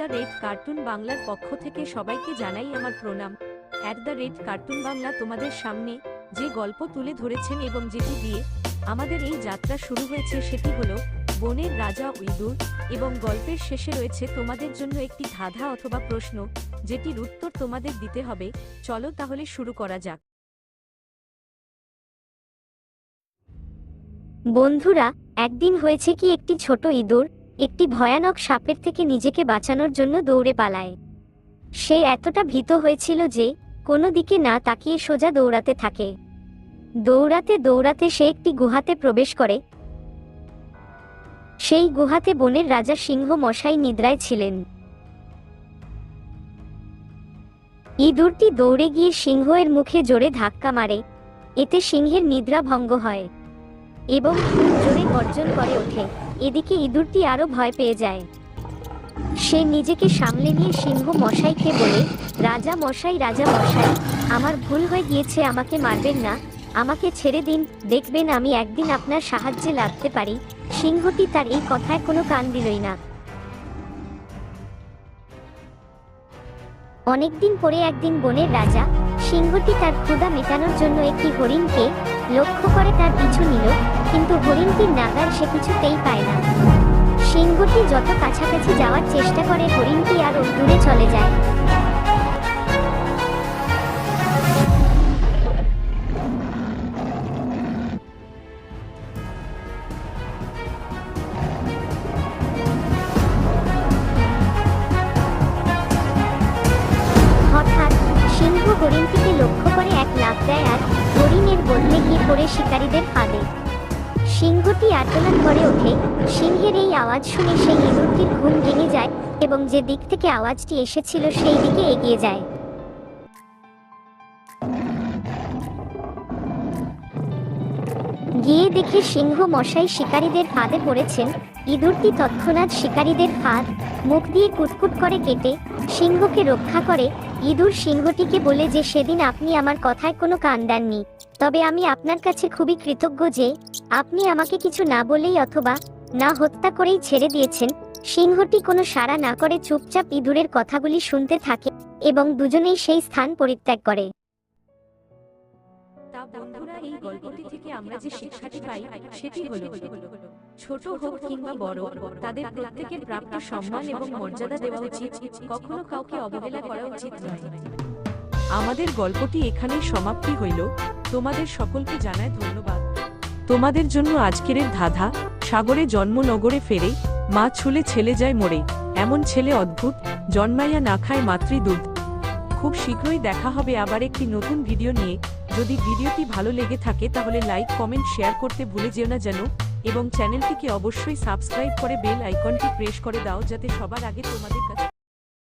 Cartoon বাংলার পক্ষ থেকে সবাইকে জানাই আমার প্রণাম। কার্টুন বাংলা তোমাদের সামনে যে গল্প তুলে ধরেছেন এবং যেটি দিয়ে আমাদের এই যাত্রা শুরু হয়েছে সেটি হলো বনের রাজা ও ইঁদুর, এবং গল্পের শেষে রয়েছে তোমাদের জন্য একটি ধাঁধা অথবা প্রশ্ন, যেটির উত্তর তোমাদের দিতে হবে। চলো তাহলে শুরু করা যাক। বন্ধুরা, একদিন হয়েছে কি, একটি ছোট ইঁদুর একটি ভয়ানক সাপের থেকে নিজেকে বাঁচানোর জন্য দৌড়ে পালায়। সে এতটা ভীত হয়েছিল যে কোনো দিকে না তাকিয়ে সোজা দৌড়াতে থাকে। দৌড়াতে দৌড়াতে সে একটি গুহাতে প্রবেশ করে। সেই গুহাতে বনের রাজা সিংহ মশাই নিদ্রায় ছিলেন। ইঁদুরটি দৌড়ে গিয়ে সিংহের মুখে জোরে ধাক্কা মারে। এতে সিংহের নিদ্রা ভঙ্গ হয় এবং খুব জোরে গর্জন করে ওঠে। এদিকে ইঁদুরটি আরো ভয় পেয়ে যায়। সে নিজেকে সামলে নিয়ে সিংহ মশাইকে বলে, রাজা মশাই, আমার ভুল হয়ে গিয়েছে, আমাকে মারবেন না, আমাকে ছেড়ে দিন, দেখবেন আমি একদিন আপনার সাহায্যে লাগতে পারি। সিংহটি তার এই কথায় কোনো কান দিলই না। অনেকদিন পরে একদিন বনের রাজা সিংহটি তার ক্ষুধা মেটানোর জন্য একটি হরিণকে লক্ষ্য করে তার পিছু নিল, কিন্তু হরিণটির নাগাল সে কিছুতেই পায় না। সিংহটি যত কাছাকাছি যাওয়ার চেষ্টা করে, হরিণটি আরো দূরে চলে যায়। হঠাৎ সিংহ হরিণটিকে লক্ষ্য করে এক লাফ দেয় আর হরিণের বদলে গিয়ে পড়ে শিকারীদের ফাঁদে। সিংহটি আর্তনাদ করে ওঠে। সিংহের এই আওয়াজ শুনে সেই ইঁদুরটির ঘুম ভেঙে যায় এবং যে দিক থেকে আওয়াজটি এসেছিল সেই দিকে এগিয়ে যায়। গিয়ে দেখে সিংহ মশাই শিকারীদের ফাঁদে পড়েছেন। ইঁদুরটি তৎক্ষণাৎ শিকারীদের ফাঁদ মুখ দিয়ে কুটকুট করে কেটে সিংহকে রক্ষা করে। ইঁদুর সিংহটিকে বলে যে সেদিন আপনি আমার কথায় কোনো কান দেননি, তবে আমি আপনার কাছে খুবই কৃতজ্ঞ যে আপনি আমাকে কিছু না বলেই অথবা না হত্যা করেই ছেড়ে দিয়েছেন। সিংহটি কোনো সাড়া না করে চুপচাপ ইঁদুরের কথাগুলি শুনতে থাকে এবং দুজনেই সেই স্থান পরিত্যাগ করে। বন্ধুরা, এই গল্পটি থেকে আমরা যে শিক্ষাটি পাই সেটি হলো, ছোট হোক কিংবা বড়, তাদের প্রত্যেকের প্রাপ্ত সম্মান এবং মর্যাদা দেওয়া উচিত, কখনো কাউকে অবহেলা করা উচিত নয়। আমাদের গল্পটি এখানেই সমাপ্তি হইল। তোমাদের সকলকে জানাই ধন্যবাদ। তোমাদের জন্য আজকের ধাঁধা: সাগরে জন্ম নগরে ফেরে, মা ছুলে ছেলে যায় মরে, এমন ছেলে অদ্ভুত, জন্মাইয়া না খায় মাতৃদুধ। খুব শীঘ্রই দেখা হবে আবার একটি নতুন ভিডিও নিয়ে। যদি ভিডিওটি ভালো লেগে থাকে তাহলে লাইক, কমেন্ট, শেয়ার করতে ভুলে যেও না যেন, এবং চ্যানেলটিকে অবশ্যই সাবস্ক্রাইব করে বেল আইকনটি প্রেস করে দাও যাতে সবার আগে তোমাদের কাছে